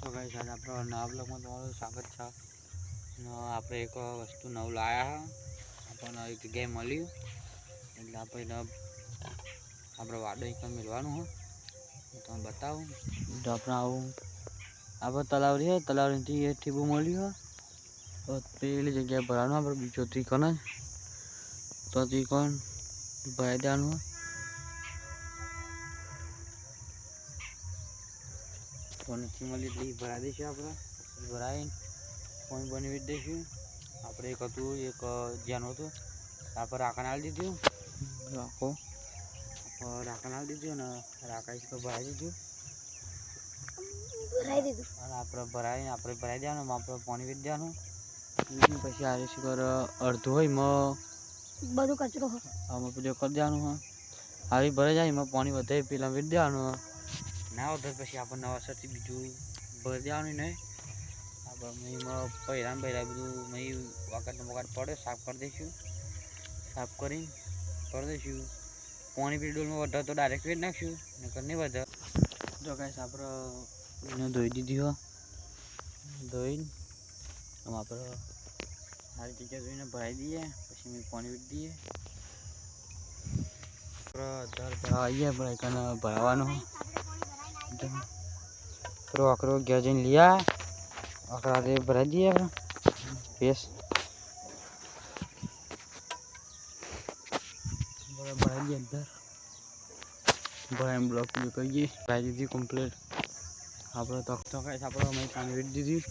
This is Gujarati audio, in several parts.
તો ગાઈસ आज આપણો નવા બ્લોગમાં તમારું સ્વાગત છે। આપણે એક વસ્તુ નવું લાયા આપણને એક જગ્યાએ મળ્યું એટલે આપણે વાડો એક મેળવાનું હું તમને બતાવું। તો આપણે આવું તલાવથી એક ઠીબું મળ્યું તો પેલી જગ્યાએ ભરવાનું આપણે બીજો ત્રિકોણ તો ત્રિકોણ ભરાઈ દેવાનું। નથી મળી એટલે ભરાઈ દઈશું આપણે ભરાઈને પાણી બનાવી દઈશું। આપણે એક હતું એક જેનું હતું આપણે રાખણ આલી દીધું રાખણ આલી દીધું ને રાખાઈ તો ભરાઈ દીધું અને આપણે ભરાઈ દેવાનું આપણે પાણી વીડી દેવાનું। પછી આ શિખર અડધું હોય એમાં બધું કચરો આમાં પેલું કરી દેવાનું આવી ભરાઈ જાય એમાં પાણી વધે પેલા વીડી દેવાનું ના વધે પછી આપણે નવાસરથી બીજું ભરી દેવાનું નહીં આપણે એમાં પૈરાન બધું વખત પડે સાફ કરી દઈશું। સાફ કરીને કરી દઈશું પાણી પીડોલમાં વધે તો ડાયરેક્ટ વીડી નાખીશું નકર નહીં વધે। જો ગાઈસ આપણે ધોઈ દીધી હો ધોઈને આપણે સારી જગ્યાએ ધોઈને ભરાઈ દઈએ પછી પાણી વીડી દઈએ આવીએ આપણે કને ભરાવાનું આકરો ઘેર જઈને લીયા આકરા ભરાઈ દઈએ ભેસ ભરાઈ દઈએ અંદર ભરાઈને બ્લોક કરીએ ભરાઈ દીધી કમ્પ્લીટ આપણે તો ગાઈસ આપણે અમે પાણી વીડી દીધી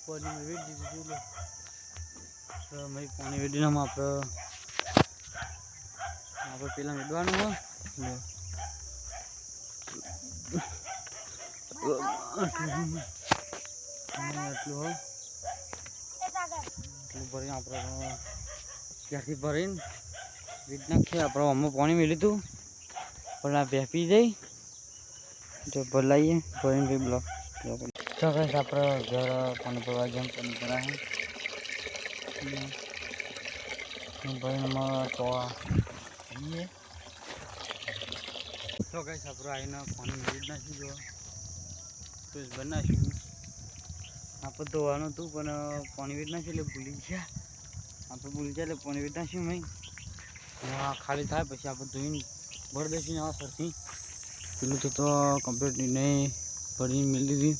પાણી વીડી દીધું પાણી વીડીને આપણે પેલા વીડવાનું હોય એટલું હોય એટલું ભરીને આપણે ત્યાંથી ભરીને વીડ નાખીએ આપણે આમાં પાણી મેળ્યું હતું પણ આ ભેપી જઈ જો ભલાઈએ ભરીને બ્લોક તો ગાઈસ આપણે ઘર પાણી ભરવા જેમ પાણી ભરાય ભરીને તો ગાઈસ આપણે આવીને પાણી મેળવી નાખ્યું જો તો બનાવીશું આપણે ધોવાનું હતું પણ પાણી વીડ નાખ્યું એટલે ભૂલી ગયા એટલે પાણી વીડ નાખ્યું નહીં ખાલી થાય પછી આપણે ધોઈને ભરી દઈશું સરથી પેલું તો કમ્પ્લીટ નહીં ભરીને મેળવી દીધી।